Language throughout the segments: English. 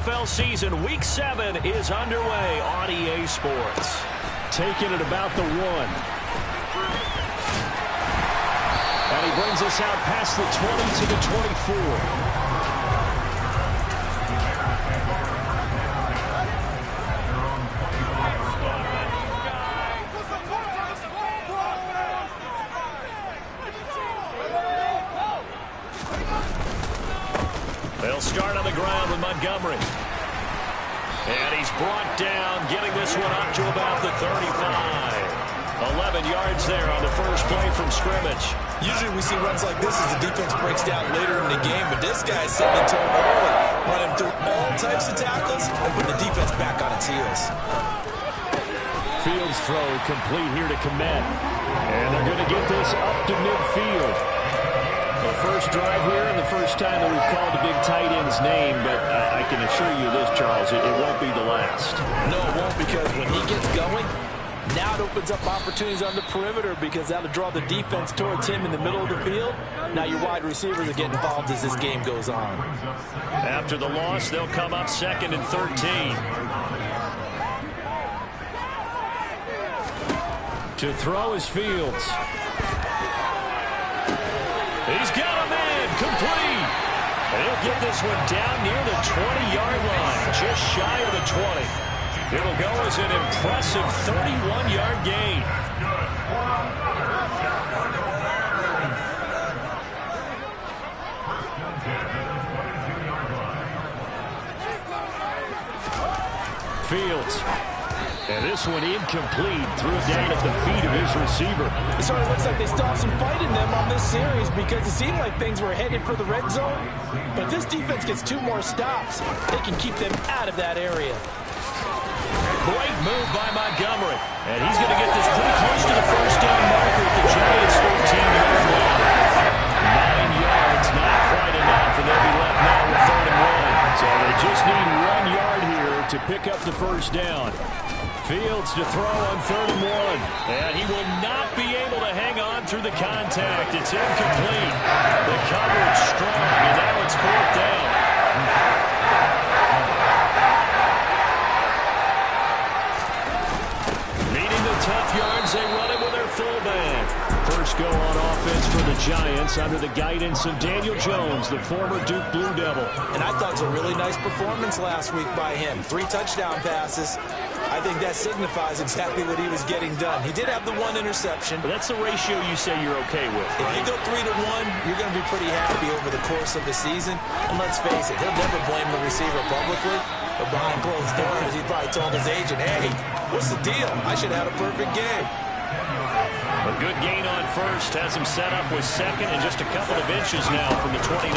NFL season, Week 7 is underway on EA Sports. Taking it about the 1. And he brings us out past the 20 to the 24. They'll start on the ground with Montgomery. And he's brought down, getting this one up to about the 35. 11 yards there on the first play from scrimmage. Usually we see runs like this as the defense breaks down later in the game, but this guy's setting the tone early, running through all types of tackles and putting the defense back on its heels. Fields throw complete here to Kmet. And they're going to get this up to midfield. The first drive here and the first time that we've called a big tight end's name, but I can assure you this, Charles, it won't be the last. No, it won't, because when he gets going, now it opens up opportunities on the perimeter because that'll draw the defense towards him in the middle of the field. Now your wide receivers are getting involved as this game goes on. After the loss, they'll come up 2nd and 13. To throw is Fields. He's got a man complete. And he'll get this one down near the 20-yard line, just shy of the 20. It'll go as an impressive 31-yard gain. Fields. And this one incomplete. Threw it down at the feet of his receiver. It sort of looks like they still have some fight in them on this series because it seemed like things were headed for the red zone. But this defense gets 2 more stops. They can keep them out of that area. Great move by Montgomery. And he's going to get this pretty close to the first down marker at the Giants' 13-yard line. 9 yards, not quite enough, and they'll be left now with 3rd and 1. So they just need 1 yard here to pick up the first down. Fields to throw on 3rd and 1. And he will not be able to hang on through the contact. It's incomplete. The coverage strong, and now it's 4th down. Needing the tough yards, they run it with their fullback. First go on offense for the Giants under the guidance of Daniel Jones, the former Duke Blue Devil. And I thought it was a really nice performance last week by him. 3 touchdown passes. I think that signifies exactly what he was getting done. He did have the 1 interception. But that's the ratio you say you're okay with, right? If you go 3 to 1, you're going to be pretty happy over the course of the season. And let's face it, he'll never blame the receiver publicly. But behind closed doors, he probably told his agent, hey, what's the deal? I should have had a perfect game. A good gain on first has him set up with 2nd and just a couple of inches now from the 29.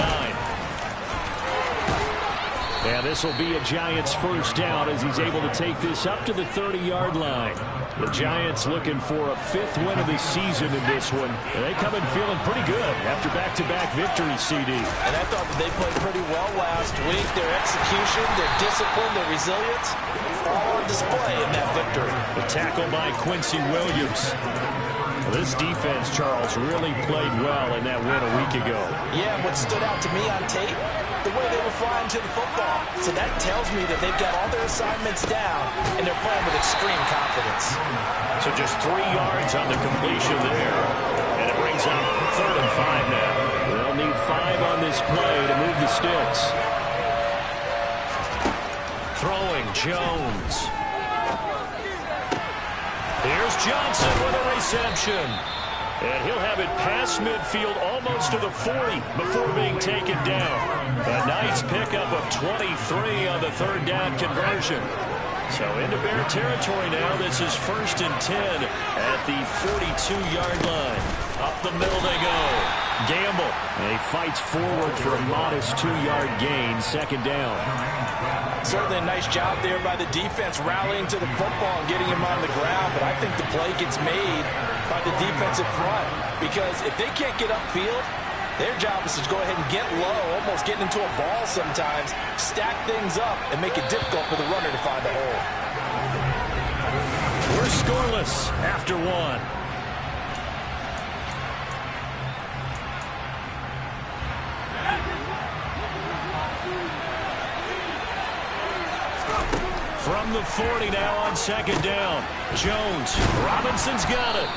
And this will be a Giants first down as he's able to take this up to the 30-yard line. The Giants looking for a 5th win of the season in this one. And they come in feeling pretty good after back-to-back victories, CD. And I thought that they played pretty well last week. Their execution, their discipline, their resilience, all on display in that victory. The tackle by Quincy Williams. Well, this defense, Charles, really played well in that win a week ago. Yeah, what stood out to me on tape, the way they were flying to the football. So that tells me that they've got all their assignments down, and they're playing with extreme confidence. So just 3 yards on the completion there. And it brings up 3rd and 5 now. They'll need 5 on this play to move the sticks. Throwing Jones. Here's Johnson with a reception. And he'll have it past midfield almost to the 40 before being taken down. A nice pickup of 23 on the 3rd down conversion. So into Bear territory now. This is 1st and 10 at the 42-yard line. Up the middle they go. Gamble. And he fights forward for a modest 2-yard gain. 2nd down. Certainly a nice job there by the defense rallying to the football and getting him on the ground. But I think the play gets made by the defensive front. Because if they can't get upfield, their job is to go ahead and get low, almost getting into a ball sometimes, stack things up, and make it difficult for the runner to find the hole. We're scoreless after 1. From the 40 now on second down. Jones. Robinson's got it.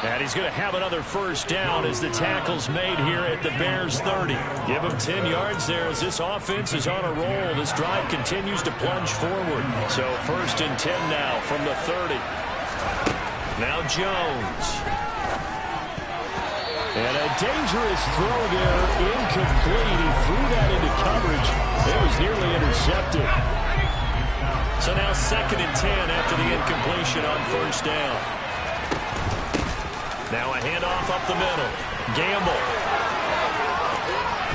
And he's going to have another first down as the tackle's made here at the Bears 30. Give him 10 yards there as this offense is on a roll. This drive continues to plunge forward. So first and 10 now from the 30. Now Jones. And a dangerous throw there, incomplete. He threw that into coverage. It was nearly intercepted. So now second and 10 after the incompletion on first down. Now a handoff up the middle. Gamble.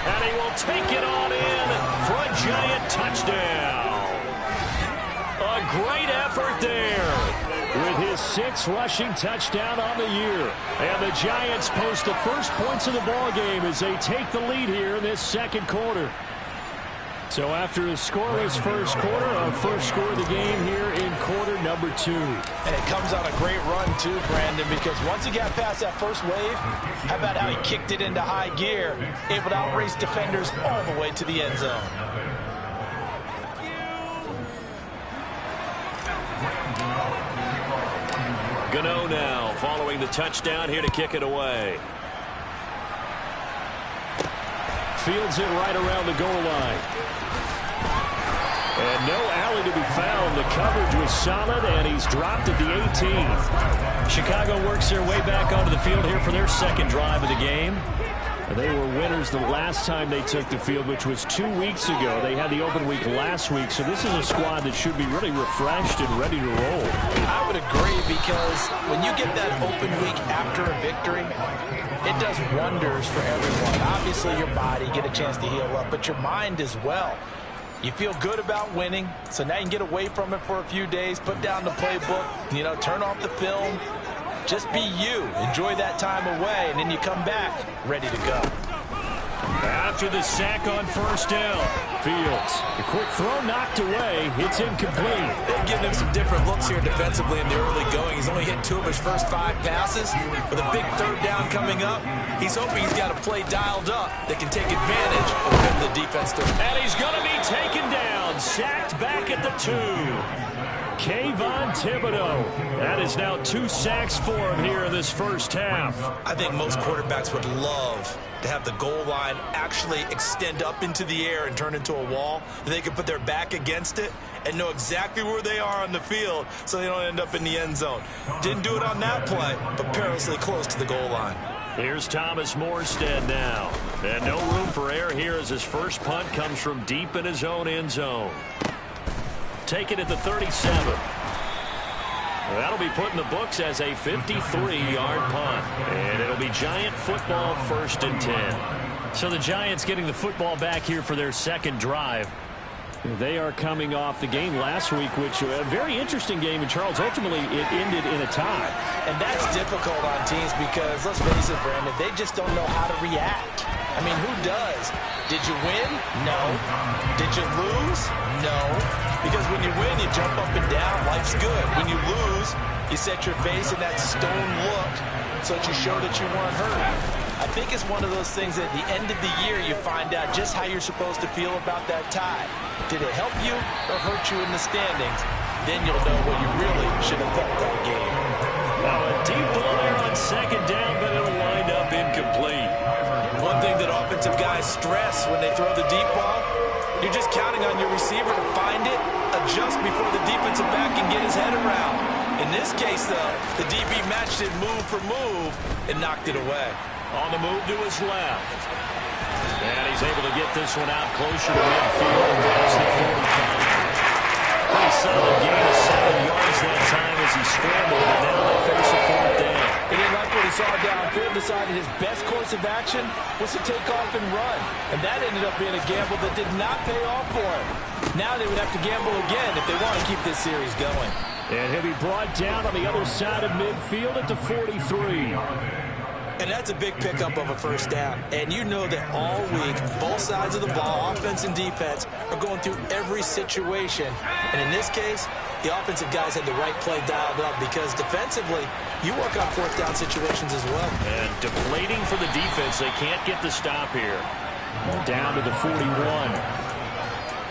And he will take it on in for a Giant touchdown. A great effort there with his 6th rushing touchdown on the year. And the Giants post the first points of the ball game as they take the lead here in this second quarter. So after a scoreless first quarter, our first score of the game here in quarter number 2. And it comes on a great run too, Brandon, because once he got past that first wave, how about how he kicked it into high gear, able to outrace defenders all the way to the end zone. Gano now following the touchdown here to kick it away. Fields it right around the goal line. And no alley to be found. The coverage was solid, and he's dropped at the 18. Chicago works their way back onto the field here for their second drive of the game. They were winners the last time they took the field, which was 2 weeks ago. They had the open week last week, so this is a squad that should be really refreshed and ready to roll. I would agree, because when you get that open week after a victory, it does wonders for everyone. Obviously, your body, get a chance to heal up, but your mind as well. You feel good about winning, so now you can get away from it for a few days, put down the playbook, turn off the film. Just be you. Enjoy that time away, and then you come back ready to go. After the sack on first down, Fields. A quick throw knocked away. It's incomplete. They're giving him some different looks here defensively in the early going. He's only hit 2 of his first 5 passes. With a big third down coming up, he's hoping he's got a play dialed up that can take advantage of what the defense does. And he's going to be taken down. Sacked back at the 2. Kayvon Thibodeaux. That is now 2 sacks for him here in this first half. I think most quarterbacks would love to have the goal line actually extend up into the air and turn into a wall. They can put their back against it and know exactly where they are on the field so they don't end up in the end zone. Didn't do it on that play, but perilously close to the goal line. Here's Thomas Morstead now. And no room for error here as his first punt comes from deep in his own end zone. Take it at the 37. That'll be put in the books as a 53-yard punt. And it'll be Giant football first and 10. So the Giants getting the football back here for their second drive. They are coming off the game last week, which was a very interesting game. And, Charles, ultimately it ended in a tie. And that's difficult on teams because, let's face it, Brandon, they just don't know how to react. I mean, who does? Did you win? No. Did you lose? No. Because when you win, you jump up and down. Life's good. When you lose, you set your face in that stone look so that you show that you weren't hurt. I think it's one of those things that at the end of the year, you find out just how you're supposed to feel about that tie. Did it help you or hurt you in the standings? Then you'll know what you really should have felt that game. Now a deep ball there on second down, but it'll wind up incomplete. One thing that offensive guys stress when they throw the deep ball, you're just counting on your receiver to find it, adjust before the defensive back can get his head around. In this case, though, the DB matched it move for move and knocked it away. On the move to his left. And he's able to get this one out closer to midfield past the 45. Pretty solid gain of 7 yards that time as he scrambled, and now they face a 4th down. He didn't like what he saw downfield, decided his best course of action was to take off and run. And that ended up being a gamble that did not pay off for him. Now they would have to gamble again if they want to keep this series going. And he'll be brought down on the other side of midfield at the 43. And that's a big pickup of a first down. And you know that all week, both sides of the ball, offense and defense, are going through every situation. And in this case, the offensive guys had the right play dialed up because defensively, you work on 4th down situations as well. And deflating for the defense. They can't get the stop here. Down to the 41.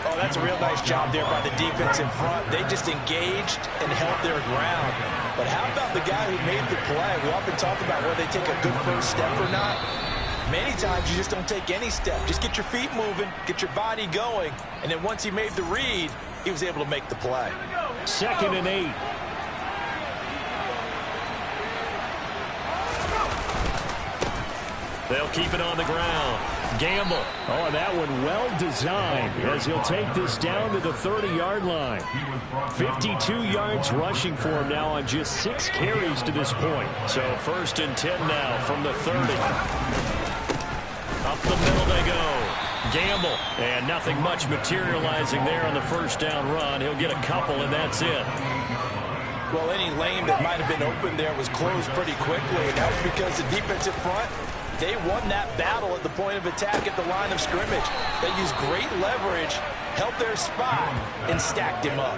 Oh, that's a real nice job there by the defense in front. They just engaged and held their ground. But how about the guy who made the play? We often talk about whether they take a good first step or not. Many times you just don't take any step. Just get your feet moving, get your body going, and then once he made the read, he was able to make the play. 2nd and 8. They'll keep it on the ground. Gamble. Oh, and that one well designed as he'll take this down to the 30-yard line. 52 yards rushing for him now on just 6 carries to this point. So 1st and 10 now from the 30. Up the middle they go. Gamble. And nothing much materializing there on the first down run. He'll get a couple, and that's it. Well, any lane that might have been open there was closed pretty quickly, and that was because the defensive front, they won that battle at the point of attack at the line of scrimmage. They used great leverage, held their spot, and stacked him up.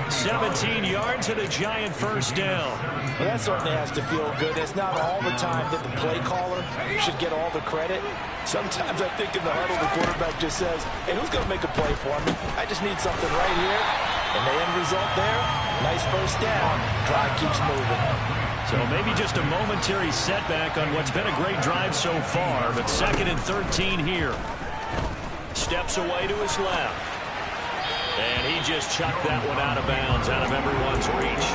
17 yards and a giant first down. Well, that certainly has to feel good. It's not all the time that the play caller should get all the credit. Sometimes I think in the huddle, the quarterback just says, hey, who's going to make a play for me? I just need something right here. And the end result there, nice first down. Drive keeps moving. So maybe just a momentary setback on what's been a great drive so far, but 2nd and 13 here. Steps away to his left. And he just chucked that one out of bounds, out of everyone's reach.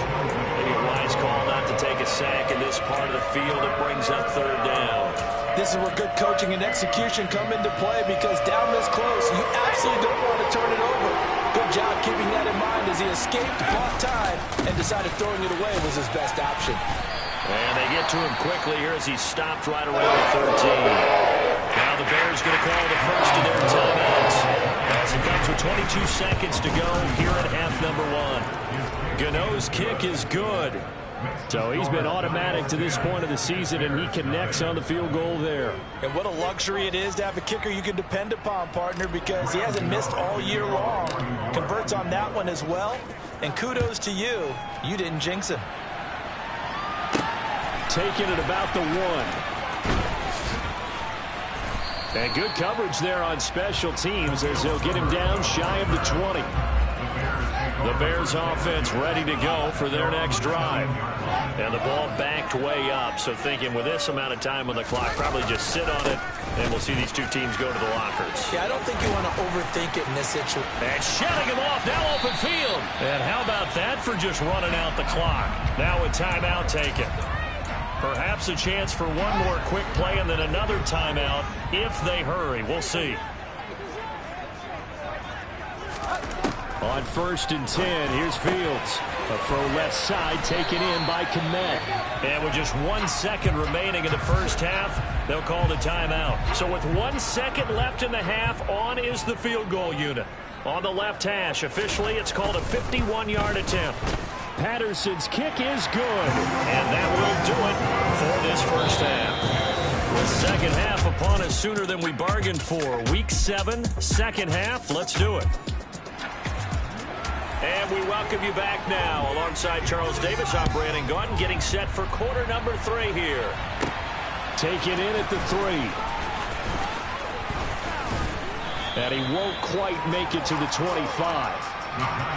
Maybe a wise call not to take a sack in this part of the field. It brings up 3rd down. This is where good coaching and execution come into play, because down this close, you absolutely don't want to turn it over. Good job keeping that in mind as he escaped, bought time, and decided throwing it away was his best option. And they get to him quickly here as he stopped right around the 13. Now the Bears going to call the first of their timeouts as it comes with 22 seconds to go here at half number 1. Gano's kick is good. So he's been automatic to this point of the season, and he connects on the field goal there. And what a luxury it is to have a kicker you can depend upon, partner, because he hasn't missed all year long. Converts on that one as well. And kudos to you. You didn't jinx him. Taking it about the 1. And good coverage there on special teams as they'll get him down shy of the 20. The Bears offense ready to go for their next drive. And the ball backed way up, so thinking with this amount of time on the clock, probably just sit on it, and we'll see these two teams go to the lockers. Yeah, I don't think you want to overthink it in this situation. And shutting him off, now open field. And how about that for just running out the clock? Now a timeout taken. Perhaps a chance for one more quick play and then another timeout if they hurry. We'll see. On 1st and 10, here's Fields. A throw left side taken in by Kmet. And with just 1 second remaining in the first half, they'll call the timeout. So with 1 second left in the half, on is the field goal unit. On the left hash, officially it's called a 51-yard attempt. Patterson's kick is good. And that will do it for this first half. The second half upon us sooner than we bargained for. Week 7, second half. Let's do it. And we welcome you back now. Alongside Charles Davis, I'm Brandon Gaudin, getting set for quarter number 3 here. Taken in at the 3. And he won't quite make it to the 25.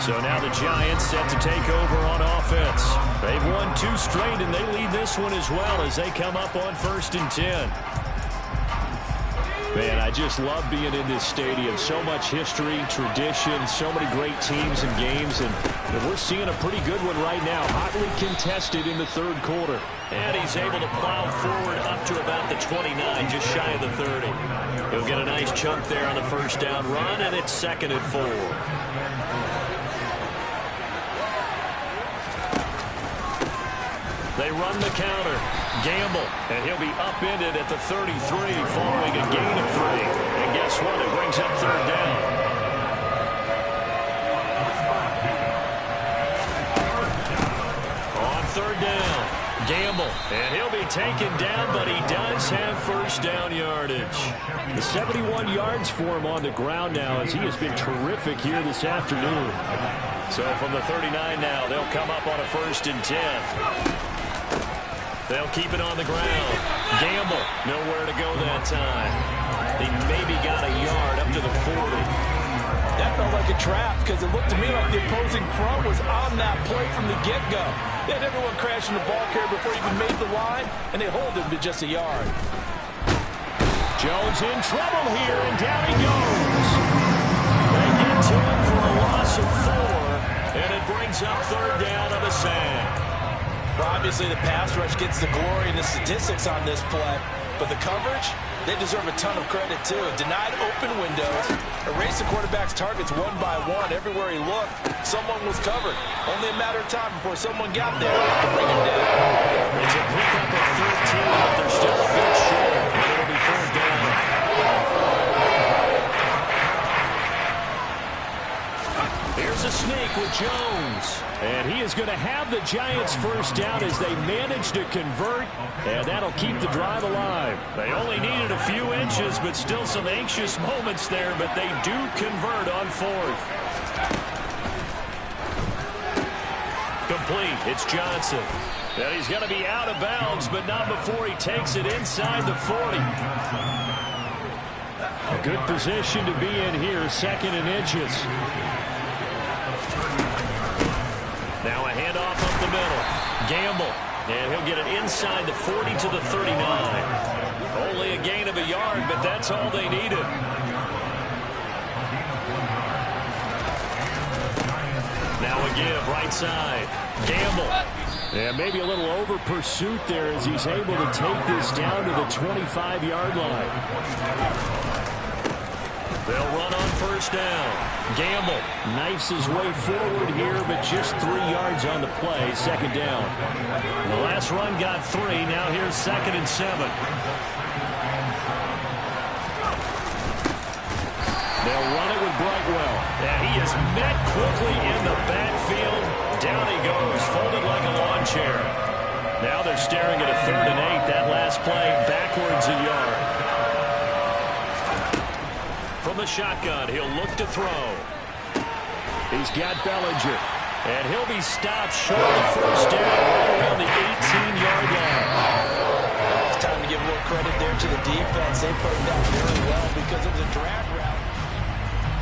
So now the Giants set to take over on offense. They've won 2 straight, and they lead this one as well as they come up on 1st and 10. Man, I just love being in this stadium. So much history, tradition, so many great teams and games, and we're seeing a pretty good one right now. Hotly contested in the 3rd quarter. And he's able to plow forward up to about the 29, just shy of the 30. He'll get a nice chunk there on the first down run, and it's 2nd and 4. They run the counter. Gamble, and he'll be upended at the 33 following a gain of 3. And guess what? It brings up 3rd down. On 3rd down, Gamble, and he'll be taken down, but he does have first down yardage. The 71 yards for him on the ground now as he has been terrific here this afternoon. So from the 39 now, they'll come up on a 1st and 10. They'll keep it on the ground. Gamble, nowhere to go that time. He maybe got a yard up to the 40. That felt like a trap because it looked to me like the opposing front was on that play from the get-go. They had everyone crashing the ball carrier before he even made the line, and they hold him to just a yard. Jones in trouble here, and down he goes. They get to him for a loss of 4, and it brings up third down of a sack. Well, obviously, the pass rush gets the glory and the statistics on this play, but the coverage, they deserve a ton of credit, too. Denied open windows, erased the quarterback's targets one by one. Everywhere he looked, someone was covered. Only a matter of time before someone got there to bring him down. It's a pickup of 13, but they're still a bit short. It'll be third down. Here's a sneak with Jones. And he is going to have the Giants first down as they manage to convert. And that'll keep the drive alive. They only needed a few inches, but still some anxious moments there. But they do convert on 4th. Complete. It's Johnson. And he's going to be out of bounds, but not before he takes it inside the 40. A good position to be in here, 2nd and inches. Now a handoff up the middle. Gamble. And he'll get it inside the 40 to the 39. Only a gain of a yard, but that's all they needed. Now a give, right side. Gamble. And maybe a little over pursuit there as he's able to take this down to the 25-yard line. They'll run on first down. Gamble knifes his way forward here, but just 3 yards on the play. 2nd down. The last run got 3. Now here's 2nd and 7. They'll run it with Brightwell. And he is met quickly in the backfield. Down he goes, folded like a lawn chair. Now they're staring at a 3rd and 8. That last play backwards a yard. From the shotgun, he'll look to throw. He's got Bellinger. And he'll be stopped short of first down right around the 18-yard line. It's time to give a little credit there to the defense. They played that very well because it was a drag route.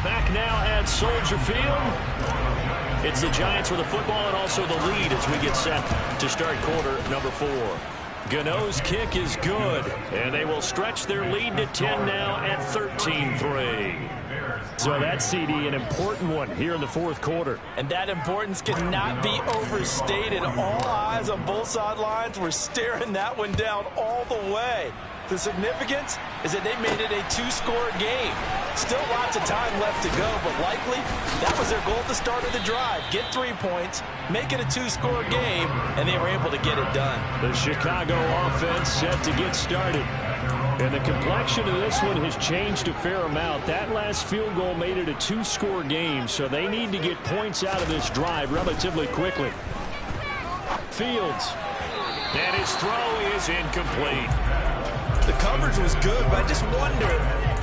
Back now at Soldier Field. It's the Giants with the football and also the lead as we get set to start quarter number 4. Gano's kick is good, and they will stretch their lead to 10 now at 13-3. So that, CD, an important one here in the 4th quarter. And that importance cannot be overstated. All eyes on both sidelines were staring that one down all the way. The significance is that they made it a 2-score game. Still lots of time left to go, but likely that was their goal at the start of the drive. Get 3 points, make it a 2-score game, and they were able to get it done. The Chicago offense set to get started. And the complexion of this one has changed a fair amount. That last field goal made it a 2-score game, so they need to get points out of this drive relatively quickly. Fields. And his throw is incomplete. The coverage was good, but I just wonder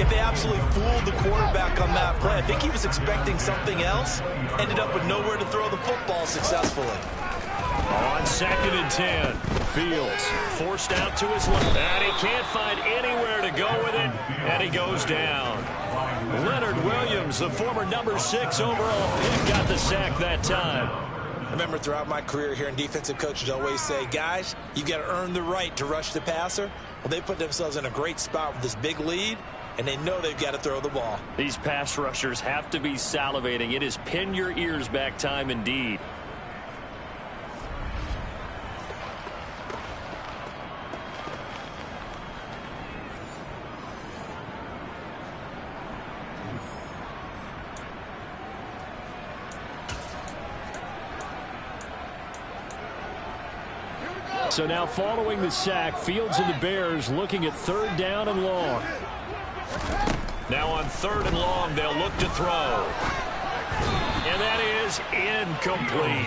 if they absolutely fooled the quarterback on that play. I think he was expecting something else. Ended up with nowhere to throw the football successfully. On 2nd and 10, Fields forced out to his left. And he can't find anywhere to go with it, and he goes down. Leonard Williams, the former number 6 overall pick, got the sack that time. I remember throughout my career here in defensive coaches always say, guys, you got to earn the right to rush the passer. Well, they put themselves in a great spot with this big lead, and they know they've got to throw the ball. These pass rushers have to be salivating. It is pin your ears back time indeed. So now following the sack, Fields and the Bears looking at 3rd down and long. Now on 3rd and long, they'll look to throw. And that is incomplete.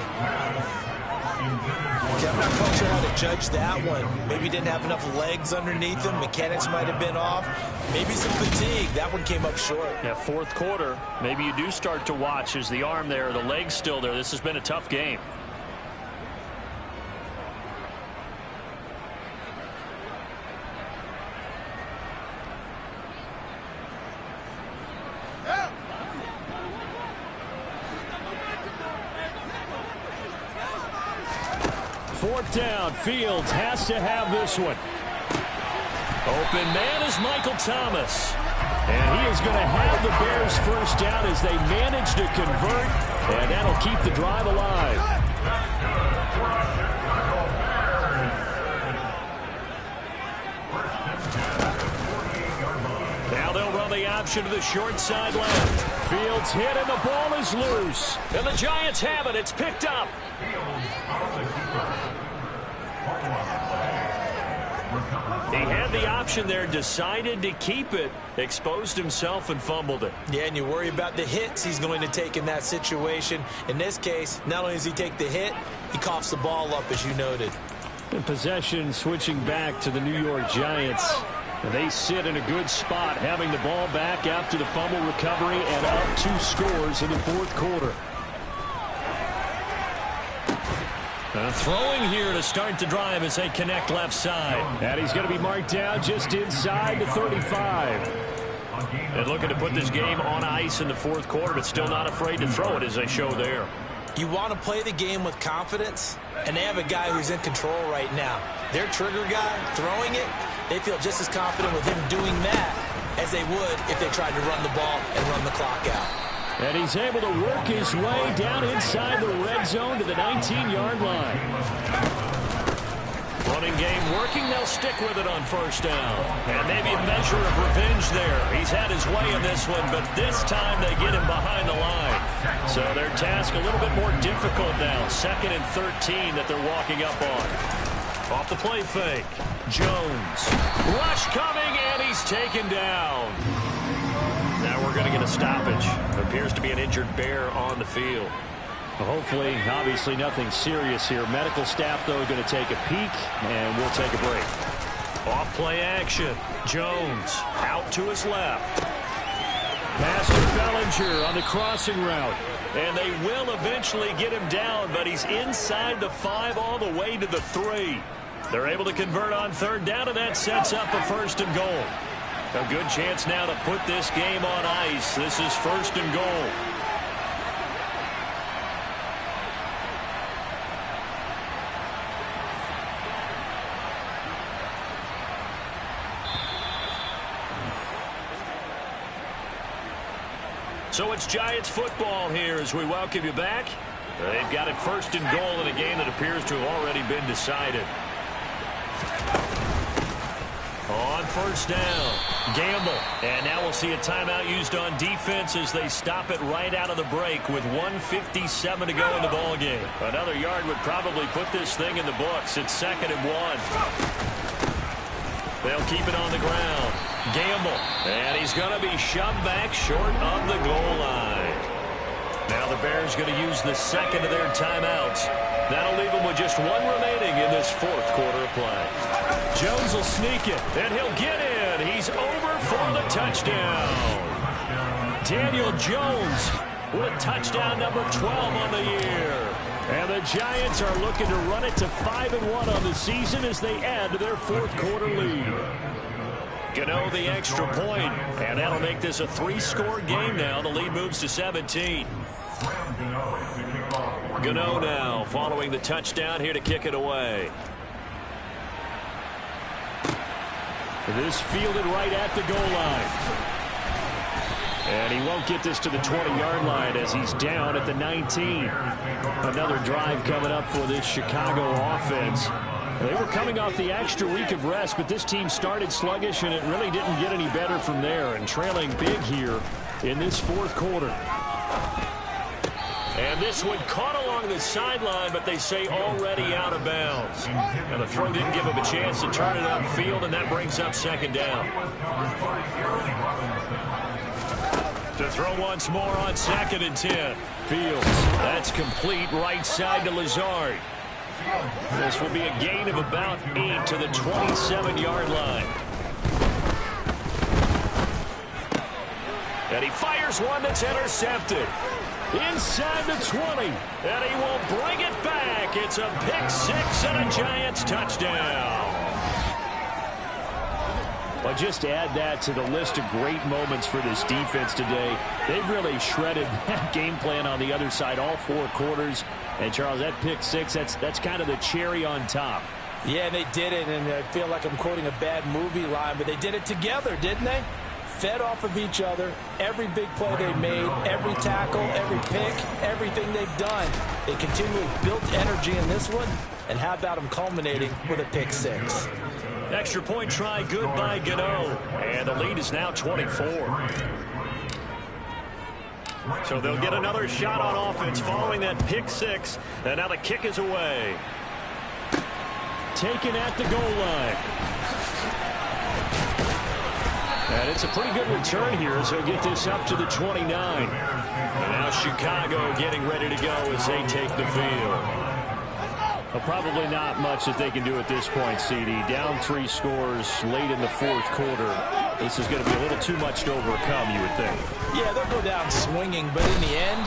I'm not quite sure how to judge that one. Maybe he didn't have enough legs underneath him. Mechanics might have been off. Maybe some fatigue. That one came up short. Yeah, 4th quarter, maybe you do start to watch as the arm there, the leg's still there. This has been a tough game. 4th down. Fields has to have this one. Open man is Michael Thomas. And he is going to have the Bears first down as they manage to convert, and that'll keep the drive alive. Now they'll run the option to the short side left. Fields hit and the ball is loose. And the Giants have it. It's picked up. He had the option there, decided to keep it, exposed himself and fumbled it. Yeah, and you worry about the hits he's going to take in that situation. In this case, not only does he take the hit, he coughs the ball up, as you noted. In possession switching back to the New York Giants. And they sit in a good spot, having the ball back after the fumble recovery and up 2 scores in the 4th quarter. Throwing here to start the drive as they connect left side. And he's going to be marked down just inside the 35. And looking to put this game on ice in the 4th quarter, but still not afraid to throw it as they show there. You want to play the game with confidence, and they have a guy who's in control right now. Their trigger guy throwing it, they feel just as confident with him doing that as they would if they tried to run the ball and run the clock out. And he's able to work his way down inside the red zone to the 19-yard line. Running game working. They'll stick with it on 1st down. And maybe a measure of revenge there. He's had his way in this one, but this time they get him behind the line. So their task a little bit more difficult now. 2nd and 13 that they're walking up on. Off the play fake. Jones. Rush coming, and he's taken down. Now we're going to get a stoppage. Appears to be an injured Bear on the field. Hopefully, obviously nothing serious here. Medical staff, though, going to take a peek, and we'll take a break. Off play action. Jones out to his left. Pass to Bellinger on the crossing route. And they will eventually get him down, but he's inside the 5 all the way to the 3. They're able to convert on 3rd down, and that sets up a 1st and goal. A good chance now to put this game on ice. This is 1st and goal. So it's Giants football here as we welcome you back. They've got it 1st and goal in a game that appears to have already been decided. On 1st down, Gamble. And now we'll see a timeout used on defense as they stop it right out of the break with 1:57 to go in the ballgame. Another yard would probably put this thing in the books. It's 2nd and 1. They'll keep it on the ground. Gamble. And he's going to be shoved back short of the goal line. Now the Bears going to use the 2nd of their timeouts. That'll leave them with just 1 remaining in this 4th quarter of play. Jones will sneak it, and he'll get in. He's over for the touchdown. Daniel Jones with a touchdown number 12 on the year. And the Giants are looking to run it to 5-1 on the season as they add to their 4th quarter lead. Gano the extra point, and that'll make this a 3-score game now. The lead moves to 17. Gano now following the touchdown here to kick it away. This fielded right at the goal line. And he won't get this to the 20-yard line as he's down at the 19. Another drive coming up for this Chicago offense. They were coming off the extra week of rest, but this team started sluggish, and it really didn't get any better from there, and trailing big here in this 4th quarter. And this one caught along the sideline, but they say already out of bounds. And the throw didn't give him a chance to turn it upfield, and that brings up 2nd down. To throw once more on 2nd and 10. Fields, that's complete right side to Lazard. This will be a gain of about 8 to the 27-yard line. And he fires one that's intercepted. Inside the 20, and he will bring it back. It's a pick 6 and a Giants touchdown. Well, just add that to the list of great moments for this defense today. They've really shredded that game plan on the other side all 4 quarters. And, Charles, that pick six, that's kind of the cherry on top. Yeah, they did it, and I feel like I'm quoting a bad movie line, but they did it together, didn't they? Fed off of each other, every big play they made, every tackle, every pick, everything they've done. They continually built energy in this one, and how about them culminating with a pick six? Extra point try, good by Gano. And the lead is now 24. So they'll get another shot on offense following that pick six. And now the kick is away. Taken at the goal line. And it's a pretty good return here as he'll get this up to the 29. And now Chicago getting ready to go as they take the field. Well, probably not much that they can do at this point, CD. Down 3 scores late in the 4th quarter. This is going to be a little too much to overcome, you would think. Yeah, they'll go down swinging, but in the end,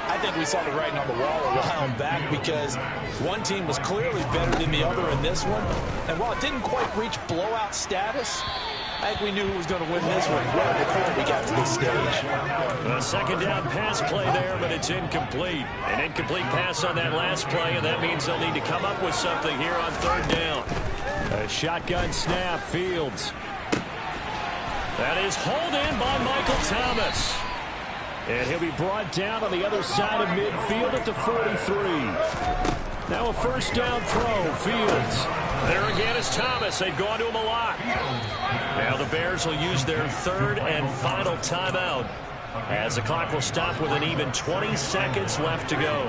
I think we saw the writing on the wall a while back because one team was clearly better than the other in this one. And while it didn't quite reach blowout status, I think we knew who was going to win this one well before we got to this stage. A second down pass play there, but it's incomplete. An incomplete pass on that last play, and that means they'll need to come up with something here on 3rd down. A shotgun snap, Fields. That is hauled in by Michael Thomas. And he'll be brought down on the other side of midfield at the 43. Now a first down throw, Fields. There again is Thomas. They've gone to him a lot. Now the Bears will use their 3rd and final timeout as the clock will stop with an even 20 seconds left to go.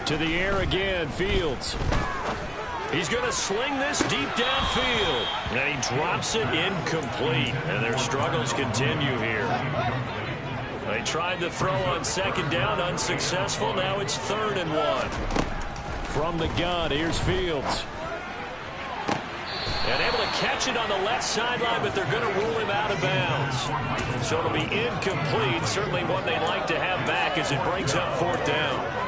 To the air again, Fields. He's going to sling this deep downfield. And he drops it incomplete. And their struggles continue here. They tried to throw on 2nd down, unsuccessful. Now it's 3rd and 1. From the gun, here's Fields. And able to catch it on the left sideline, but they're going to rule him out of bounds. So it'll be incomplete. Certainly one they'd like to have back as it brings up 4th down.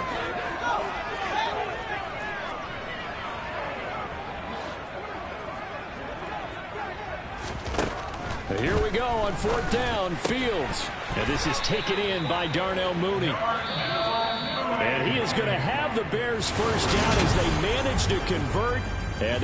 Here we go on 4th down, Fields. And this is taken in by Darnell Mooney. And he is going to have the Bears first down as they manage to convert. And